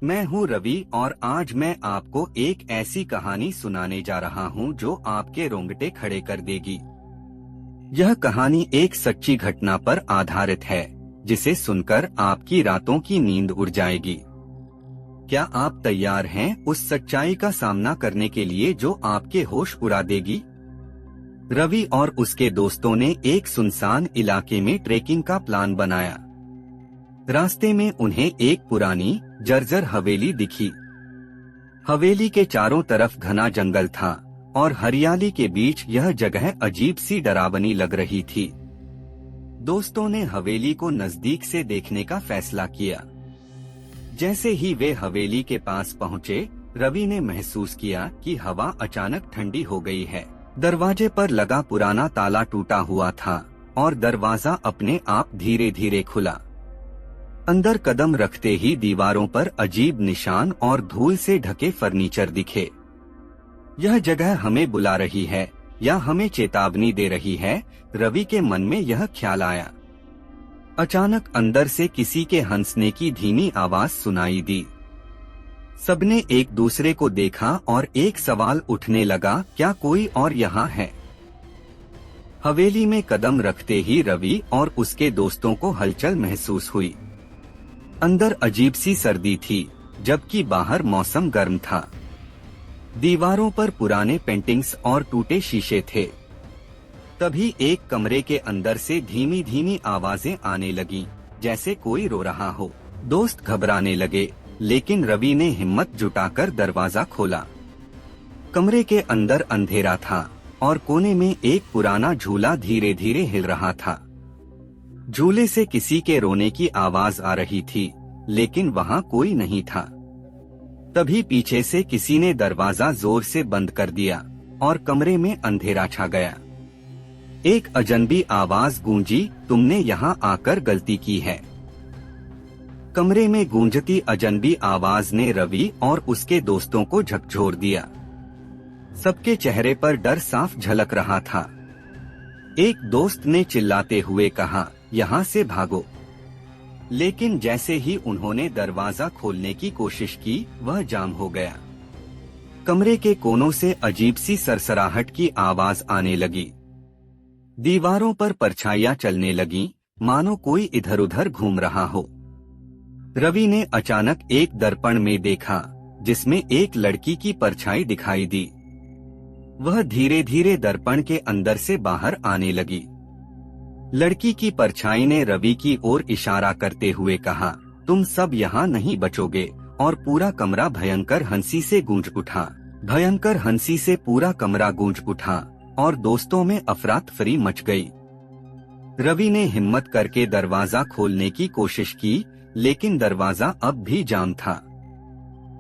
मैं हूँ रवि और आज मैं आपको एक ऐसी कहानी सुनाने जा रहा हूँ जो आपके रोंगटे खड़े कर देगी। यह कहानी एक सच्ची घटना पर आधारित है जिसे सुनकर आपकी रातों की नींद उड़ जाएगी। क्या आप तैयार हैं उस सच्चाई का सामना करने के लिए जो आपके होश उड़ा देगी? रवि और उसके दोस्तों ने एक सुनसान इलाके में ट्रेकिंग का प्लान बनाया। रास्ते में उन्हें एक पुरानी जर्जर हवेली दिखी। हवेली के चारों तरफ घना जंगल था और हरियाली के बीच यह जगह अजीब सी डरावनी लग रही थी। दोस्तों ने हवेली को नजदीक से देखने का फैसला किया। जैसे ही वे हवेली के पास पहुंचे, रवि ने महसूस किया कि हवा अचानक ठंडी हो गई है। दरवाजे पर लगा पुराना ताला टूटा हुआ था और दरवाजा अपने आप धीरे धीरे खुला। अंदर कदम रखते ही दीवारों पर अजीब निशान और धूल से ढके फर्नीचर दिखे। यह जगह हमें बुला रही है या हमें चेतावनी दे रही है, रवि के मन में यह ख्याल आया। अचानक अंदर से किसी के हंसने की धीमी आवाज सुनाई दी। सबने एक दूसरे को देखा और एक सवाल उठने लगा, क्या कोई और यहाँ है? हवेली में कदम रखते ही रवि और उसके दोस्तों को हलचल महसूस हुई। अंदर अजीब सी सर्दी थी, जबकि बाहर मौसम गर्म था। दीवारों पर पुराने पेंटिंग्स और टूटे शीशे थे। तभी एक कमरे के अंदर से धीमी धीमी आवाजें आने लगीं, जैसे कोई रो रहा हो। दोस्त घबराने लगे, लेकिन रवि ने हिम्मत जुटाकर दरवाजा खोला। कमरे के अंदर अंधेरा था और कोने में एक पुराना झूला धीरे धीरे हिल रहा था। झूले से किसी के रोने की आवाज आ रही थी, लेकिन वहाँ कोई नहीं था। तभी पीछे से किसी ने दरवाजा जोर से बंद कर दिया और कमरे में अंधेरा छा गया। एक अजनबी आवाज गूंजी, तुमने यहाँ आकर गलती की है। कमरे में गूंजती अजनबी आवाज ने रवि और उसके दोस्तों को झकझोर दिया। सबके चेहरे पर डर साफ झलक रहा था। एक दोस्त ने चिल्लाते हुए कहा, यहाँ से भागो। लेकिन जैसे ही उन्होंने दरवाजा खोलने की कोशिश की, वह जाम हो गया। कमरे के कोनों से अजीब सी सरसराहट की आवाज आने लगी। दीवारों पर परछाइयां चलने लगीं, मानो कोई इधर उधर घूम रहा हो। रवि ने अचानक एक दर्पण में देखा, जिसमें एक लड़की की परछाई दिखाई दी। वह धीरे धीरे दर्पण के अंदर से बाहर आने लगी। लड़की की परछाई ने रवि की ओर इशारा करते हुए कहा, तुम सब यहाँ नहीं बचोगे। और पूरा कमरा भयंकर हंसी से गूंज उठा। भयंकर हंसी से पूरा कमरा गूंज उठा और दोस्तों में अफरा-तफरी मच गई। रवि ने हिम्मत करके दरवाजा खोलने की कोशिश की, लेकिन दरवाजा अब भी जाम था।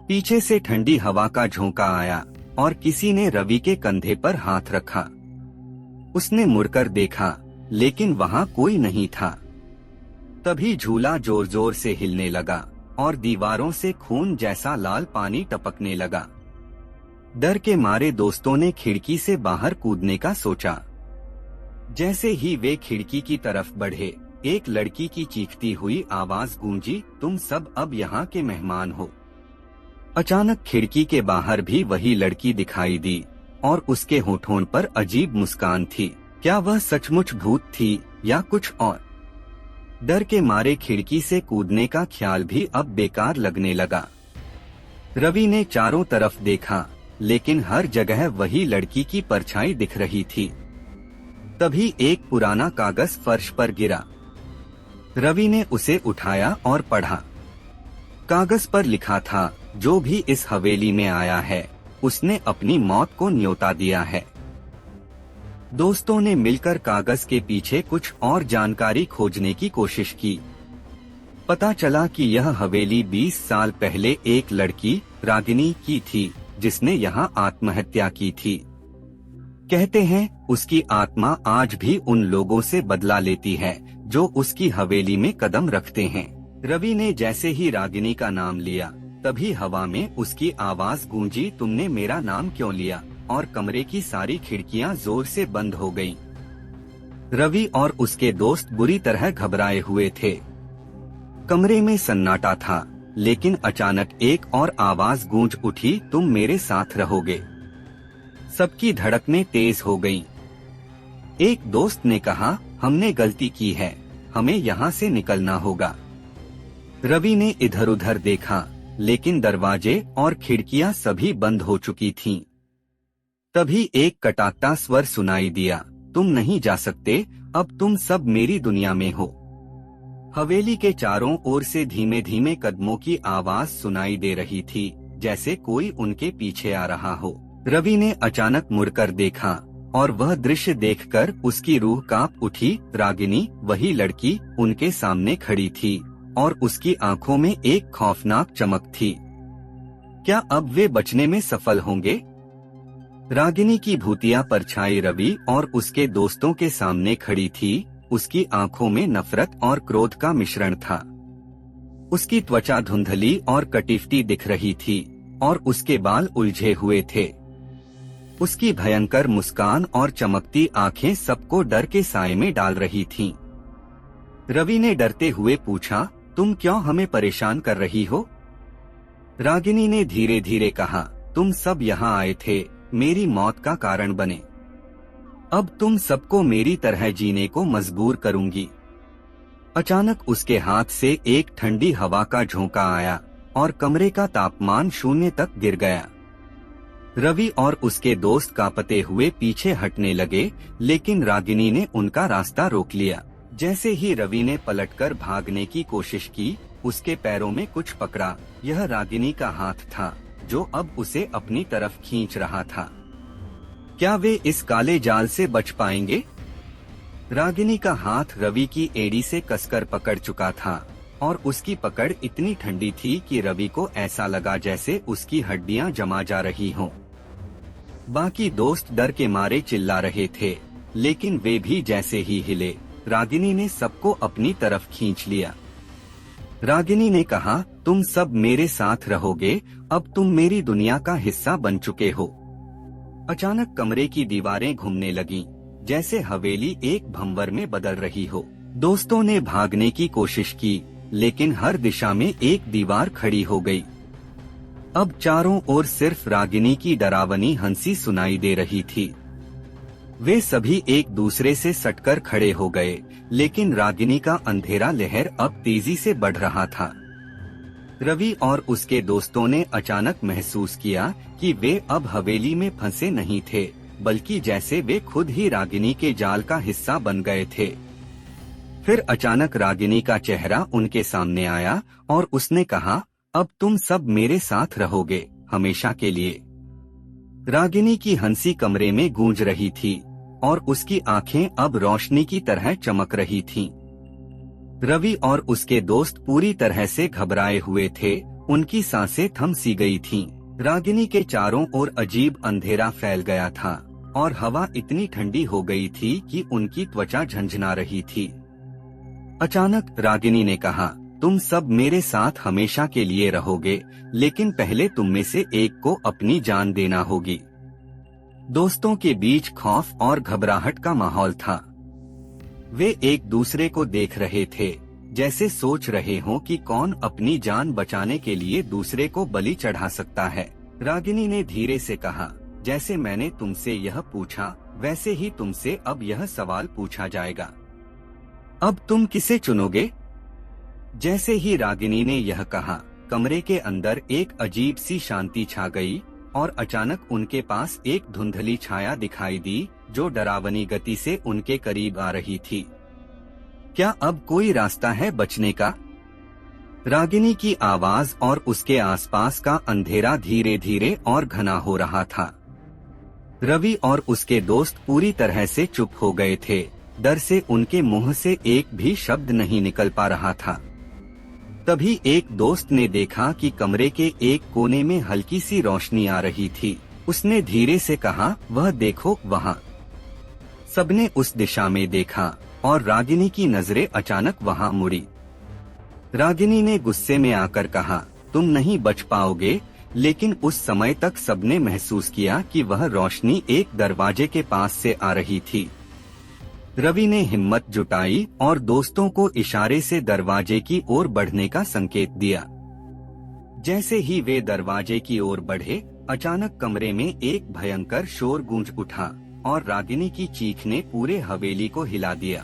पीछे से ठंडी हवा का झोंका आया और किसी ने रवि के कंधे पर हाथ रखा। उसने मुड़कर देखा, लेकिन वहाँ कोई नहीं था। तभी झूला जोर जोर से हिलने लगा और दीवारों से खून जैसा लाल पानी टपकने लगा। डर के मारे दोस्तों ने खिड़की से बाहर कूदने का सोचा। जैसे ही वे खिड़की की तरफ बढ़े, एक लड़की की चीखती हुई आवाज गूंजी, तुम सब अब यहाँ के मेहमान हो। अचानक खिड़की के बाहर भी वही लड़की दिखाई दी और उसके होठों पर अजीब मुस्कान थी। क्या वह सचमुच भूत थी या कुछ और? डर के मारे खिड़की से कूदने का ख्याल भी अब बेकार लगने लगा। रवि ने चारों तरफ देखा, लेकिन हर जगह वही लड़की की परछाई दिख रही थी। तभी एक पुराना कागज फर्श पर गिरा। रवि ने उसे उठाया और पढ़ा। कागज पर लिखा था, जो भी इस हवेली में आया है, उसने अपनी मौत को न्योता दिया है। दोस्तों ने मिलकर कागज के पीछे कुछ और जानकारी खोजने की कोशिश की। पता चला कि यह हवेली 20 साल पहले एक लड़की रागिनी की थी, जिसने यहाँ आत्महत्या की थी। कहते हैं उसकी आत्मा आज भी उन लोगों से बदला लेती है जो उसकी हवेली में कदम रखते हैं। रवि ने जैसे ही रागिनी का नाम लिया, तभी हवा में उसकी आवाज गूंजी, तुमने मेरा नाम क्यों लिया? और कमरे की सारी खिड़कियां जोर से बंद हो गईं। रवि और उसके दोस्त बुरी तरह घबराए हुए थे। कमरे में सन्नाटा था लेकिन अचानक एक और आवाज गूंज उठी, तुम मेरे साथ रहोगे। सबकी धड़कनें तेज हो गईं। एक दोस्त ने कहा, हमने गलती की है, हमें यहाँ से निकलना होगा। रवि ने इधर उधर देखा, लेकिन दरवाजे और खिड़कियां सभी बंद हो चुकी थीं। तभी एक कटाक्ता स्वर सुनाई दिया, तुम नहीं जा सकते, अब तुम सब मेरी दुनिया में हो। हवेली के चारों ओर से धीमे धीमे कदमों की आवाज सुनाई दे रही थी, जैसे कोई उनके पीछे आ रहा हो। रवि ने अचानक मुड़कर देखा और वह दृश्य देखकर उसकी रूह कांप उठी। रागिनी, वही लड़की, उनके सामने खड़ी थी और उसकी आंखों में एक खौफनाक चमक थी। क्या अब वे बचने में सफल होंगे? रागिनी की भूतिया परछाई रवि और उसके दोस्तों के सामने खड़ी थी। उसकी आंखों में नफरत और क्रोध का मिश्रण था। उसकी त्वचा धुंधली और कटिफ्टी दिख रही थी और उसके बाल उलझे हुए थे। उसकी भयंकर मुस्कान और चमकती आंखें सबको डर के साए में डाल रही थीं। रवि ने डरते हुए पूछा, तुम क्यों हमें परेशान कर रही हो? रागिनी ने धीरे धीरे कहा, तुम सब यहाँ आए थे मेरी मौत का कारण बने। अब तुम सबको मेरी तरह जीने को मजबूर करूंगी। अचानक उसके हाथ से एक ठंडी हवा का झोंका आया और कमरे का तापमान 0 तक गिर गया। रवि और उसके दोस्त कांपते हुए पीछे हटने लगे, लेकिन रागिनी ने उनका रास्ता रोक लिया। जैसे ही रवि ने पलटकर भागने की कोशिश की, उसके पैरों में कुछ पकड़ा। यह रागिनी का हाथ था, जो अब उसे अपनी तरफ खींच रहा था। क्या वे इस काले जाल से बच पाएंगे? रागिनी का हाथ रवि की एड़ी से कसकर पकड़ चुका था और उसकी पकड़ इतनी ठंडी थी कि रवि को ऐसा लगा जैसे उसकी हड्डियां जमा जा रही हों। बाकी दोस्त डर के मारे चिल्ला रहे थे, लेकिन वे भी जैसे ही हिले, रागिनी ने सबको अपनी तरफ खींच लिया। रागिनी ने कहा, तुम सब मेरे साथ रहोगे, अब तुम मेरी दुनिया का हिस्सा बन चुके हो। अचानक कमरे की दीवारें घूमने लगीं, जैसे हवेली एक भंवर में बदल रही हो। दोस्तों ने भागने की कोशिश की, लेकिन हर दिशा में एक दीवार खड़ी हो गई। अब चारों ओर सिर्फ रागिनी की डरावनी हंसी सुनाई दे रही थी। वे सभी एक दूसरे से सटकर खड़े हो गए, लेकिन रागिनी का अंधेरा लहर अब तेजी से बढ़ रहा था। रवि और उसके दोस्तों ने अचानक महसूस किया कि वे अब हवेली में फंसे नहीं थे, बल्कि जैसे वे खुद ही रागिनी के जाल का हिस्सा बन गए थे। फिर अचानक रागिनी का चेहरा उनके सामने आया और उसने कहा, अब तुम सब मेरे साथ रहोगे, हमेशा के लिए। रागिनी की हंसी कमरे में गूंज रही थी और उसकी आंखें अब रोशनी की तरह चमक रही थीं। रवि और उसके दोस्त पूरी तरह से घबराए हुए थे, उनकी सांसें थम सी गई थीं। रागिनी के चारों ओर अजीब अंधेरा फैल गया था और हवा इतनी ठंडी हो गई थी कि उनकी त्वचा झंझना रही थी। अचानक रागिनी ने कहा, तुम सब मेरे साथ हमेशा के लिए रहोगे, लेकिन पहले तुम में से एक को अपनी जान देना होगी। दोस्तों के बीच खौफ और घबराहट का माहौल था। वे एक दूसरे को देख रहे थे, जैसे सोच रहे हों कि कौन अपनी जान बचाने के लिए दूसरे को बलि चढ़ा सकता है। रागिनी ने धीरे से कहा, जैसे मैंने तुमसे यह पूछा, वैसे ही तुमसे अब यह सवाल पूछा जाएगा। अब तुम किसे चुनोगे? जैसे ही रागिनी ने यह कहा, कमरे के अंदर एक अजीब सी शांति छा गई और अचानक उनके पास एक धुंधली छाया दिखाई दी, जो डरावनी गति से उनके करीब आ रही थी। क्या अब कोई रास्ता है बचने का? रागिनी की आवाज और उसके आसपास का अंधेरा धीरे धीरे और घना हो रहा था। रवि और उसके दोस्त पूरी तरह से चुप हो गए थे, डर से उनके मुंह से एक भी शब्द नहीं निकल पा रहा था। तभी एक दोस्त ने देखा कि कमरे के एक कोने में हल्की सी रोशनी आ रही थी। उसने धीरे से कहा, वह देखो वहाँ। सबने उस दिशा में देखा और रागिनी की नजरें अचानक वहाँ मुड़ी। रागिनी ने गुस्से में आकर कहा, तुम नहीं बच पाओगे, लेकिन उस समय तक सबने महसूस किया कि वह रोशनी एक दरवाजे के पास से आ रही थी। रवि ने हिम्मत जुटाई और दोस्तों को इशारे से दरवाजे की ओर बढ़ने का संकेत दिया। जैसे ही वे दरवाजे की ओर बढ़े, अचानक कमरे में एक भयंकर शोर गूंज उठा और रागिनी की चीख ने पूरे हवेली को हिला दिया।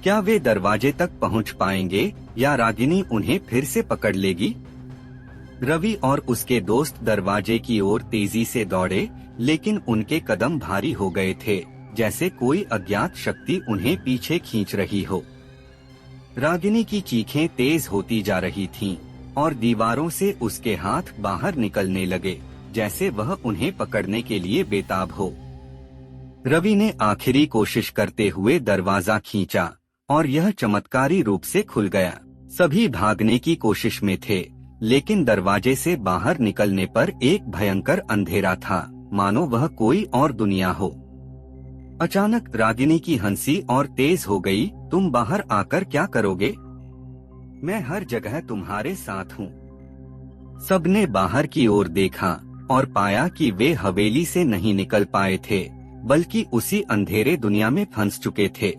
क्या वे दरवाजे तक पहुंच पाएंगे या रागिनी उन्हें फिर से पकड़ लेगी? रवि और उसके दोस्त दरवाजे की ओर तेजी से दौड़े, लेकिन उनके कदम भारी हो गए थे, जैसे कोई अज्ञात शक्ति उन्हें पीछे खींच रही हो। रागिनी की चीखें तेज होती जा रही थीं और दीवारों से उसके हाथ बाहर निकलने लगे, जैसे वह उन्हें पकड़ने के लिए बेताब हो। रवि ने आखिरी कोशिश करते हुए दरवाजा खींचा और यह चमत्कारी रूप से खुल गया। सभी भागने की कोशिश में थे, लेकिन दरवाजे से बाहर निकलने पर एक भयंकर अंधेरा था, मानो वह कोई और दुनिया हो। अचानक रागिनी की हंसी और तेज हो गई। तुम बाहर आकर क्या करोगे? मैं हर जगह तुम्हारे साथ हूँ। सबने बाहर की ओर देखा और पाया कि वे हवेली से नहीं निकल पाए थे, बल्कि उसी अंधेरे दुनिया में फंस चुके थे।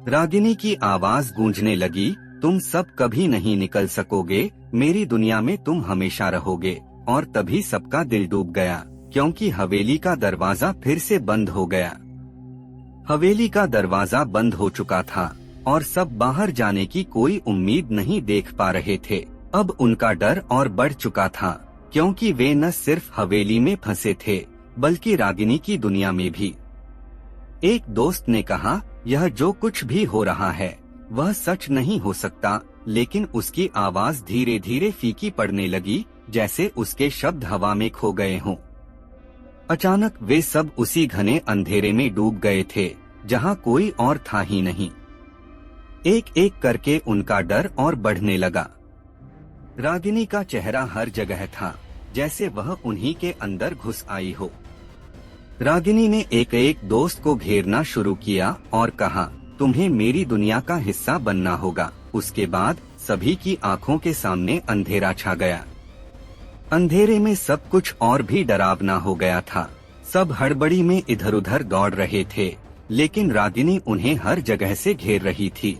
रागिनी की आवाज गूंजने लगी, तुम सब कभी नहीं निकल सकोगे, मेरी दुनिया में तुम हमेशा रहोगे। और तभी सबका दिल डूब गया, क्योंकि हवेली का दरवाजा फिर से बंद हो गया। हवेली का दरवाजा बंद हो चुका था और सब बाहर जाने की कोई उम्मीद नहीं देख पा रहे थे। अब उनका डर और बढ़ चुका था, क्योंकि वे न सिर्फ हवेली में फंसे थे, बल्कि रागिनी की दुनिया में भी। एक दोस्त ने कहा, यह जो कुछ भी हो रहा है वह सच नहीं हो सकता, लेकिन उसकी आवाज धीरे धीरे फीकी पड़ने लगी, जैसे उसके शब्द हवा में खो गए हों। अचानक वे सब उसी घने अंधेरे में डूब गए थे, जहां कोई और था ही नहीं। एक एक करके उनका डर और बढ़ने लगा। रागिनी का चेहरा हर जगह था, जैसे वह उन्हीं के अंदर घुस आई हो। रागिनी ने एक एक दोस्त को घेरना शुरू किया और कहा, तुम्हें मेरी दुनिया का हिस्सा बनना होगा। उसके बाद सभी की आंखों के सामने अंधेरा छा गया। अंधेरे में सब कुछ और भी डरावना हो गया था। सब हड़बड़ी में इधर उधर दौड़ रहे थे, लेकिन रागिनी उन्हें हर जगह से घेर रही थी।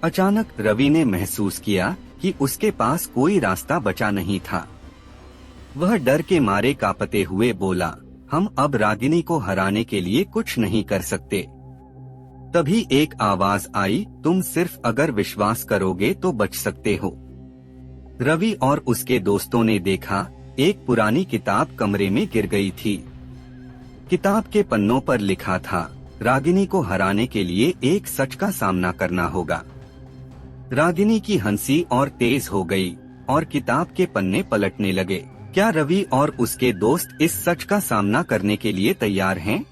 अचानक रवि ने महसूस किया कि उसके पास कोई रास्ता बचा नहीं था। वह डर के मारे कांपते हुए बोला, हम अब रागिनी को हराने के लिए कुछ नहीं कर सकते। तभी एक आवाज आई, तुम सिर्फ अगर विश्वास करोगे तो बच सकते हो। रवि और उसके दोस्तों ने देखा, एक पुरानी किताब कमरे में गिर गई थी। किताब के पन्नों पर लिखा था, रागिनी को हराने के लिए एक सच का सामना करना होगा। रागिनी की हंसी और तेज हो गई और किताब के पन्ने पलटने लगे। क्या रवि और उसके दोस्त इस सच का सामना करने के लिए तैयार हैं?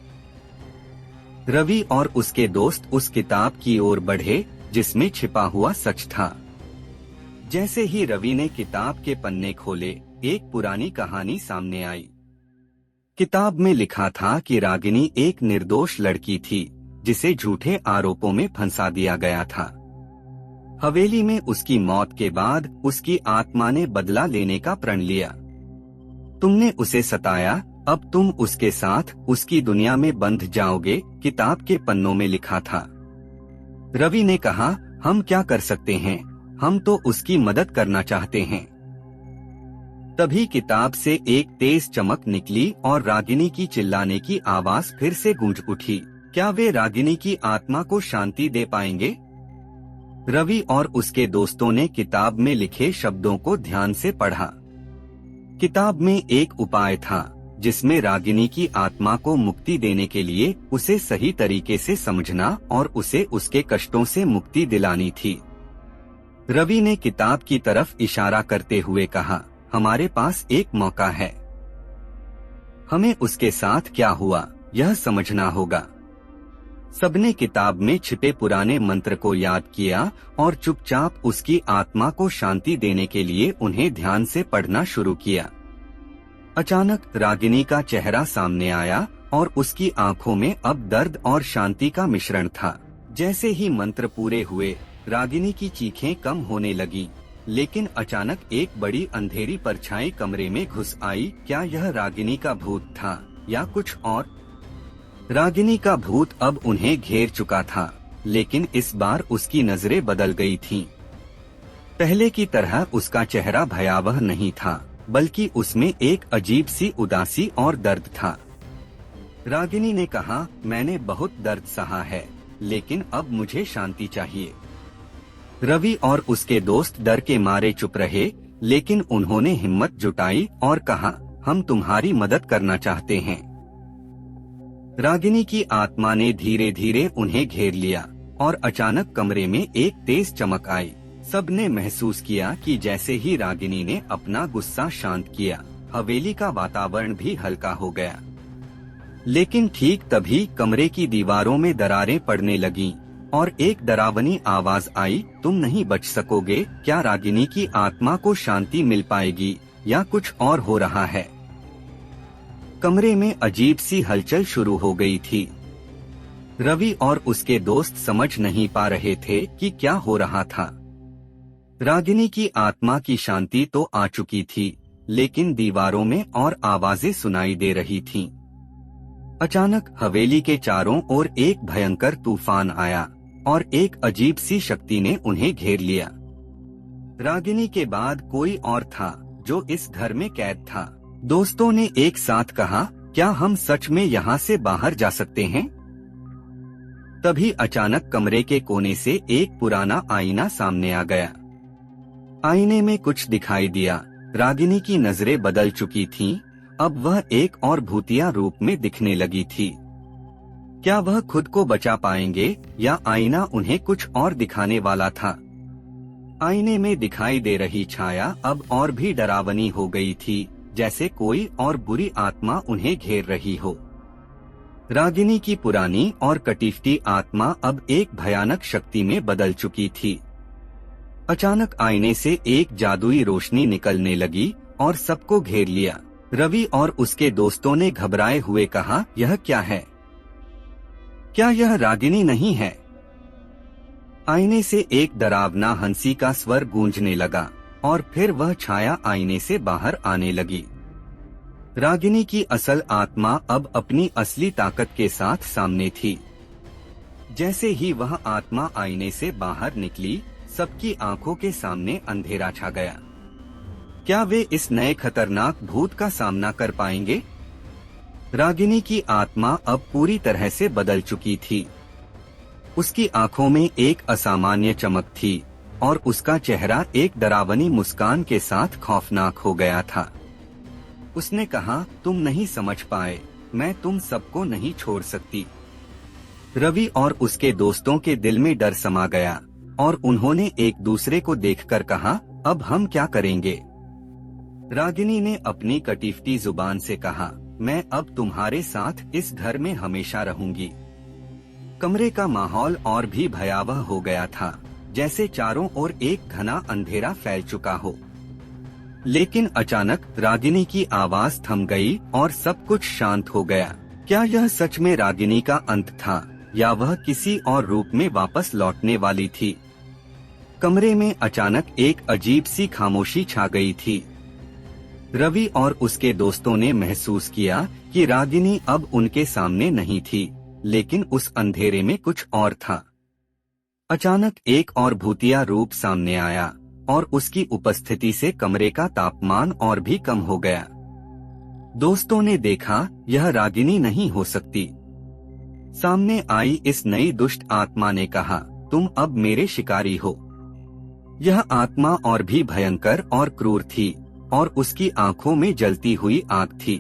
रवि और उसके दोस्त उस किताब की ओर बढ़े, जिसमें छिपा हुआ सच था। जैसे ही रवि ने किताब के पन्ने खोले, एक पुरानी कहानी सामने आई। किताब में लिखा था कि रागिनी एक निर्दोष लड़की थी, जिसे झूठे आरोपों में फंसा दिया गया था। हवेली में उसकी मौत के बाद उसकी आत्मा ने बदला लेने का प्रण लिया। तुमने उसे सताया, अब तुम उसके साथ उसकी दुनिया में बंध जाओगे, किताब के पन्नों में लिखा था। रवि ने कहा, हम क्या कर सकते हैं, हम तो उसकी मदद करना चाहते हैं। तभी किताब से एक तेज चमक निकली और रागिनी की चिल्लाने की आवाज फिर से गूंज उठी। क्या वे रागिनी की आत्मा को शांति दे पाएंगे? रवि और उसके दोस्तों ने किताब में लिखे शब्दों को ध्यान से पढ़ा। किताब में एक उपाय था, जिसमें रागिनी की आत्मा को मुक्ति देने के लिए उसे सही तरीके से समझना और उसे उसके कष्टों से मुक्ति दिलानी थी। रवि ने किताब की तरफ इशारा करते हुए कहा, हमारे पास एक मौका है। हमें उसके साथ क्या हुआ यह समझना होगा। सबने किताब में छिपे पुराने मंत्र को याद किया और चुपचाप उसकी आत्मा को शांति देने के लिए उन्हें ध्यान से पढ़ना शुरू किया। अचानक रागिनी का चेहरा सामने आया और उसकी आंखों में अब दर्द और शांति का मिश्रण था। जैसे ही मंत्र पूरे हुए, रागिनी की चीखें कम होने लगी, लेकिन अचानक एक बड़ी अंधेरी परछाई कमरे में घुस आई। क्या यह रागिनी का भूत था या कुछ और? रागिनी का भूत अब उन्हें घेर चुका था, लेकिन इस बार उसकी नजरें बदल गई थीं। पहले की तरह उसका चेहरा भयावह नहीं था, बल्कि उसमें एक अजीब सी उदासी और दर्द था। रागिनी ने कहा, मैंने बहुत दर्द सहा है, लेकिन अब मुझे शांति चाहिए। रवि और उसके दोस्त डर के मारे चुप रहे, लेकिन उन्होंने हिम्मत जुटाई और कहा, हम तुम्हारी मदद करना चाहते हैं। रागिनी की आत्मा ने धीरे धीरे उन्हें घेर लिया और अचानक कमरे में एक तेज चमक आई। सबने महसूस किया कि जैसे ही रागिनी ने अपना गुस्सा शांत किया, हवेली का वातावरण भी हल्का हो गया। लेकिन ठीक तभी कमरे की दीवारों में दरारें पड़ने लगीं और एक डरावनी आवाज आई, तुम नहीं बच सकोगे। क्या रागिनी की आत्मा को शांति मिल पाएगी या कुछ और हो रहा है? कमरे में अजीब सी हलचल शुरू हो गई थी। रवि और उसके दोस्त समझ नहीं पा रहे थे कि क्या हो रहा था। रागिनी की आत्मा की शांति तो आ चुकी थी, लेकिन दीवारों में और आवाजें सुनाई दे रही थीं। अचानक हवेली के चारों ओर एक भयंकर तूफान आया और एक अजीब सी शक्ति ने उन्हें घेर लिया। रागिनी के बाद कोई और था जो इस घर में कैद था। दोस्तों ने एक साथ कहा, क्या हम सच में यहाँ से बाहर जा सकते हैं? तभी अचानक कमरे के कोने से एक पुराना आईना सामने आ गया। आईने में कुछ दिखाई दिया। रागिनी की नजरें बदल चुकी थीं, अब वह एक और भूतिया रूप में दिखने लगी थी। क्या वह खुद को बचा पाएंगे या आईना उन्हें कुछ और दिखाने वाला था? आईने में दिखाई दे रही छाया अब और भी डरावनी हो गई थी, जैसे कोई और बुरी आत्मा उन्हें घेर रही हो। रागिनी की पुरानी और कटीफटी आत्मा अब एक भयानक शक्ति में बदल चुकी थी। अचानक आईने से एक जादुई रोशनी निकलने लगी और सबको घेर लिया। रवि और उसके दोस्तों ने घबराए हुए कहा, यह क्या है? क्या यह रागिनी नहीं है? आईने से एक डरावना हंसी का स्वर गूंजने लगा और फिर वह छाया आईने से बाहर आने लगी। रागिनी की असल आत्मा अब अपनी असली ताकत के साथ सामने थी। जैसे ही वह आत्मा आईने से बाहर निकली, सबकी आंखों के सामने अंधेरा छा गया। क्या वे इस नए खतरनाक भूत का सामना कर पाएंगे? रागिनी की आत्मा अब पूरी तरह से बदल चुकी थी। उसकी आंखों में एक असामान्य चमक थी और उसका चेहरा एक डरावनी मुस्कान के साथ खौफनाक हो गया था। उसने कहा, तुम नहीं समझ पाए, मैं तुम सबको नहीं छोड़ सकती। रवि और उसके दोस्तों के दिल में डर समा गया और उन्होंने एक दूसरे को देखकर कहा, अब हम क्या करेंगे? रागिनी ने अपनी कटीफटी जुबान से कहा, मैं अब तुम्हारे साथ इस घर में हमेशा रहूंगी। कमरे का माहौल और भी भयावह हो गया था, जैसे चारों ओर एक घना अंधेरा फैल चुका हो। लेकिन अचानक रागिनी की आवाज थम गई और सब कुछ शांत हो गया। क्या यह सच में रागिनी का अंत था या वह किसी और रूप में वापस लौटने वाली थी? कमरे में अचानक एक अजीब सी खामोशी छा गई थी। रवि और उसके दोस्तों ने महसूस किया कि रागिनी अब उनके सामने नहीं थी, लेकिन उस अंधेरे में कुछ और था। अचानक एक और भूतिया रूप सामने आया और उसकी उपस्थिति से कमरे का तापमान और भी कम हो गया। दोस्तों ने देखा, यह रागिनी नहीं हो सकती। सामने आई इस नई दुष्ट आत्मा ने कहा, तुम अब मेरे शिकारी हो। यह आत्मा और भी भयंकर और क्रूर थी और उसकी आंखों में जलती हुई आग थी।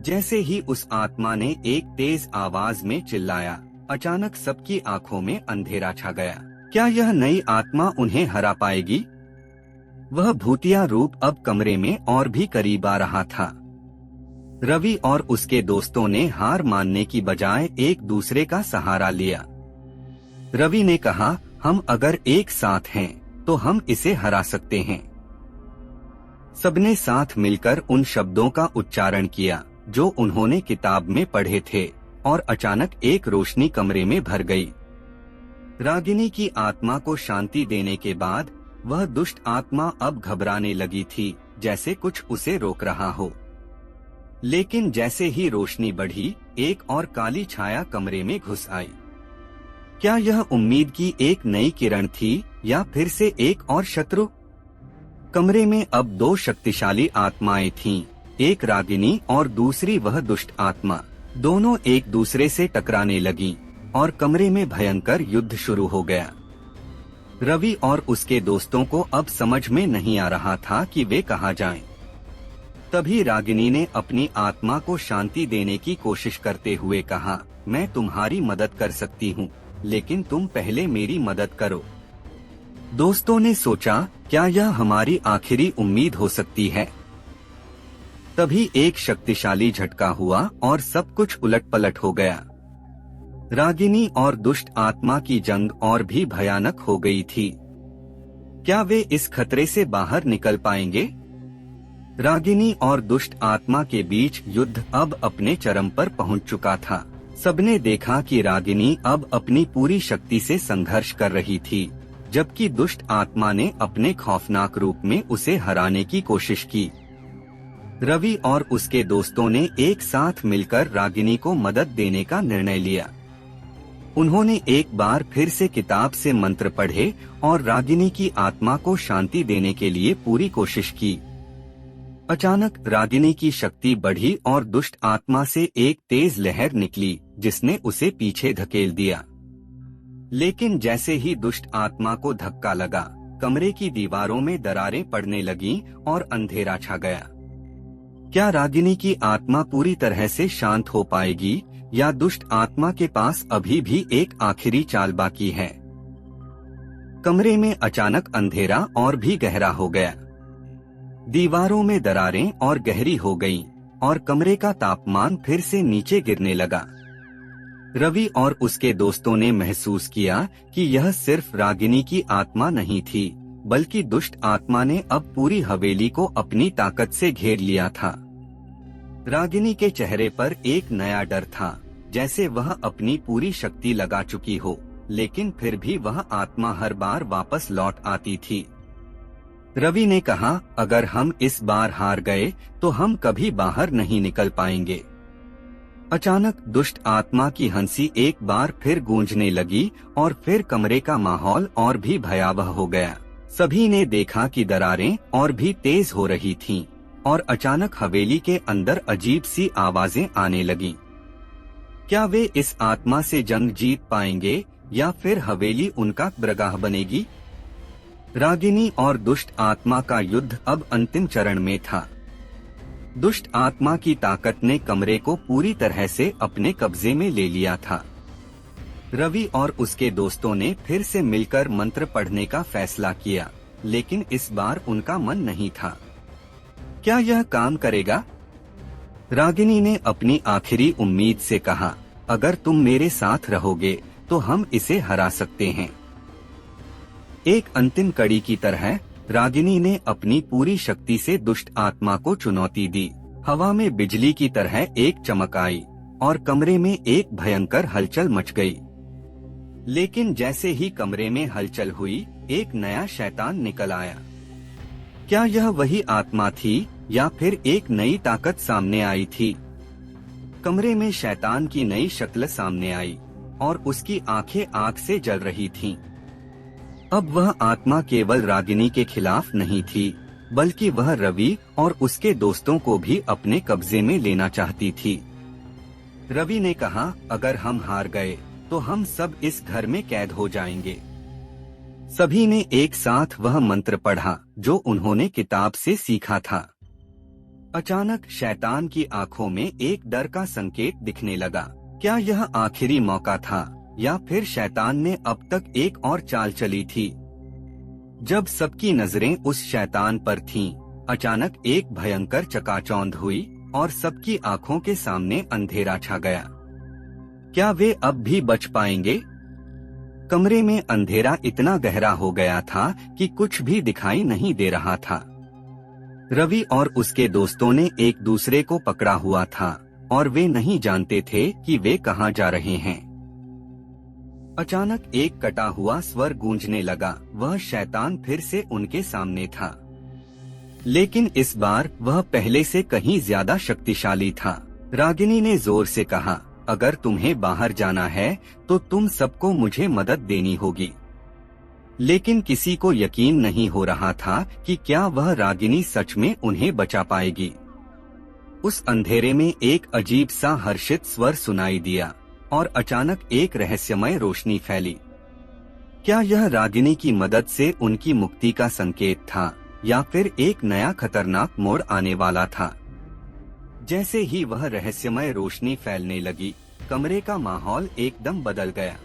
जैसे ही उस आत्मा ने एक तेज आवाज में चिल्लाया, अचानक सबकी आंखों में अंधेरा छा गया। क्या यह नई आत्मा उन्हें हरा पाएगी? वह भूतिया रूप अब कमरे में और भी करीब आ रहा था। रवि और उसके दोस्तों ने हार मानने की बजाय एक दूसरे का सहारा लिया। रवि ने कहा, हम अगर एक साथ हैं तो हम इसे हरा सकते हैं। सबने साथ मिलकर उन शब्दों का उच्चारण किया जो उन्होंने किताब में पढ़े थे और अचानक एक रोशनी कमरे में भर गई। रागिनी की आत्मा को शांति देने के बाद वह दुष्ट आत्मा अब घबराने लगी थी, जैसे कुछ उसे रोक रहा हो। लेकिन जैसे ही रोशनी बढ़ी, एक और काली छाया कमरे में घुस आई। क्या यह उम्मीद की एक नई किरण थी या फिर से एक और शत्रु? कमरे में अब दो शक्तिशाली आत्माएं थीं, एक रागिनी और दूसरी वह दुष्ट आत्मा। दोनों एक दूसरे से टकराने लगीं और कमरे में भयंकर युद्ध शुरू हो गया। रवि और उसके दोस्तों को अब समझ में नहीं आ रहा था कि वे कहाँ जाएं। तभी रागिनी ने अपनी आत्मा को शांति देने की कोशिश करते हुए कहा, मैं तुम्हारी मदद कर सकती हूँ, लेकिन तुम पहले मेरी मदद करो। दोस्तों ने सोचा, क्या यह हमारी आखिरी उम्मीद हो सकती है? तभी एक शक्तिशाली झटका हुआ और सब कुछ उलट-पलट हो गया। रागिनी और दुष्ट आत्मा की जंग और भी भयानक हो गई थी। क्या वे इस खतरे से बाहर निकल पाएंगे? रागिनी और दुष्ट आत्मा के बीच युद्ध अब अपने चरम पर पहुंच चुका था। सबने देखा कि रागिनी अब अपनी पूरी शक्ति से संघर्ष कर रही थी, जबकि दुष्ट आत्मा ने अपने खौफनाक रूप में उसे हराने की कोशिश की। रवि और उसके दोस्तों ने एक साथ मिलकर रागिनी को मदद देने का निर्णय लिया। उन्होंने एक बार फिर से किताब से मंत्र पढ़े और रागिनी की आत्मा को शांति देने के लिए पूरी कोशिश की। अचानक रागिनी की शक्ति बढ़ी और दुष्ट आत्मा से एक तेज लहर निकली, जिसने उसे पीछे धकेल दिया। लेकिन जैसे ही दुष्ट आत्मा को धक्का लगा, कमरे की दीवारों में दरारें पड़ने लगीं और अंधेरा छा गया। क्या रागिनी की आत्मा पूरी तरह से शांत हो पाएगी या दुष्ट आत्मा के पास अभी भी एक आखिरी चाल बाकी है? कमरे में अचानक अंधेरा और भी गहरा हो गया। दीवारों में दरारें और गहरी हो गईं और कमरे का तापमान फिर से नीचे गिरने लगा। रवि और उसके दोस्तों ने महसूस किया कि यह सिर्फ रागिनी की आत्मा नहीं थी, बल्कि दुष्ट आत्मा ने अब पूरी हवेली को अपनी ताकत से घेर लिया था। रागिनी के चेहरे पर एक नया डर था, जैसे वह अपनी पूरी शक्ति लगा चुकी हो, लेकिन फिर भी वह आत्मा हर बार वापस लौट आती थी। रवि ने कहा, अगर हम इस बार हार गए तो हम कभी बाहर नहीं निकल पाएंगे। अचानक दुष्ट आत्मा की हंसी एक बार फिर गूंजने लगी और फिर कमरे का माहौल और भी भयावह हो गया। सभी ने देखा कि दरारें और भी तेज हो रही थीं और अचानक हवेली के अंदर अजीब सी आवाजें आने लगीं। क्या वे इस आत्मा से जंग जीत पाएंगे या फिर हवेली उनका बरगाह बनेगी? रागिनी और दुष्ट आत्मा का युद्ध अब अंतिम चरण में था। दुष्ट आत्मा की ताकत ने कमरे को पूरी तरह से अपने कब्जे में ले लिया था। रवि और उसके दोस्तों ने फिर से मिलकर मंत्र पढ़ने का फैसला किया, लेकिन इस बार उनका मन नहीं था। क्या यह काम करेगा? रागिनी ने अपनी आखिरी उम्मीद से कहा, अगर तुम मेरे साथ रहोगे तो हम इसे हरा सकते हैं। एक अंतिम कड़ी की तरह रागिनी ने अपनी पूरी शक्ति से दुष्ट आत्मा को चुनौती दी। हवा में बिजली की तरह एक चमक आई और कमरे में एक भयंकर हलचल मच गई। लेकिन जैसे ही कमरे में हलचल हुई, एक नया शैतान निकल आया। क्या यह वही आत्मा थी या फिर एक नई ताकत सामने आई थी? कमरे में शैतान की नई शक्ल सामने आई और उसकी आंखें आग से जल रही थीं। अब वह आत्मा केवल रागिनी के खिलाफ नहीं थी, बल्कि वह रवि और उसके दोस्तों को भी अपने कब्जे में लेना चाहती थी। रवि ने कहा, अगर हम हार गए तो हम सब इस घर में कैद हो जाएंगे। सभी ने एक साथ वह मंत्र पढ़ा जो उन्होंने किताब से सीखा था। अचानक शैतान की आंखों में एक डर का संकेत दिखने लगा। क्या यह आखिरी मौका था या फिर शैतान ने अब तक एक और चाल चली थी? जब सबकी नजरें उस शैतान पर थीं, अचानक एक भयंकर चकाचौंध हुई और सबकी आंखों के सामने अंधेरा छा गया। क्या वे अब भी बच पाएंगे? कमरे में अंधेरा इतना गहरा हो गया था कि कुछ भी दिखाई नहीं दे रहा था। रवि और उसके दोस्तों ने एक दूसरे को पकड़ा हुआ था और वे नहीं जानते थे कि वे कहां जा रहे हैं। अचानक एक कटा हुआ स्वर गूंजने लगा। वह शैतान फिर से उनके सामने था, लेकिन इस बार वह पहले से कहीं ज्यादा शक्तिशाली था। रागिनी ने जोर से कहा, अगर तुम्हें बाहर जाना है तो तुम सबको मुझे मदद देनी होगी। लेकिन किसी को यकीन नहीं हो रहा था कि क्या वह रागिनी सच में उन्हें बचा पाएगी। उस अंधेरे में एक अजीब सा हर्षित स्वर सुनाई दिया और अचानक एक रहस्यमय रोशनी फैली। क्या यह रागिनी की मदद से उनकी मुक्ति का संकेत था या फिर एक नया खतरनाक मोड़ आने वाला था? जैसे ही वह रहस्यमय रोशनी फैलने लगी, कमरे का माहौल एकदम बदल गया।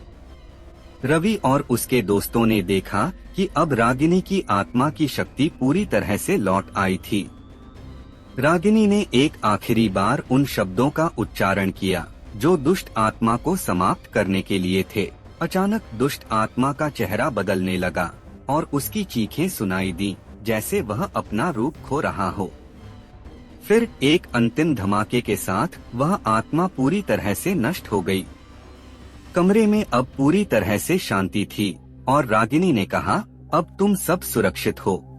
रवि और उसके दोस्तों ने देखा कि अब रागिनी की आत्मा की शक्ति पूरी तरह से लौट आई थी। रागिनी ने एक आखिरी बार उन शब्दों का उच्चारण किया जो दुष्ट आत्मा को समाप्त करने के लिए थे। अचानक दुष्ट आत्मा का चेहरा बदलने लगा और उसकी चीखें सुनाई दी जैसे वह अपना रूप खो रहा हो। फिर एक अंतिम धमाके के साथ वह आत्मा पूरी तरह से नष्ट हो गई। कमरे में अब पूरी तरह से शांति थी और रागिनी ने कहा, अब तुम सब सुरक्षित हो।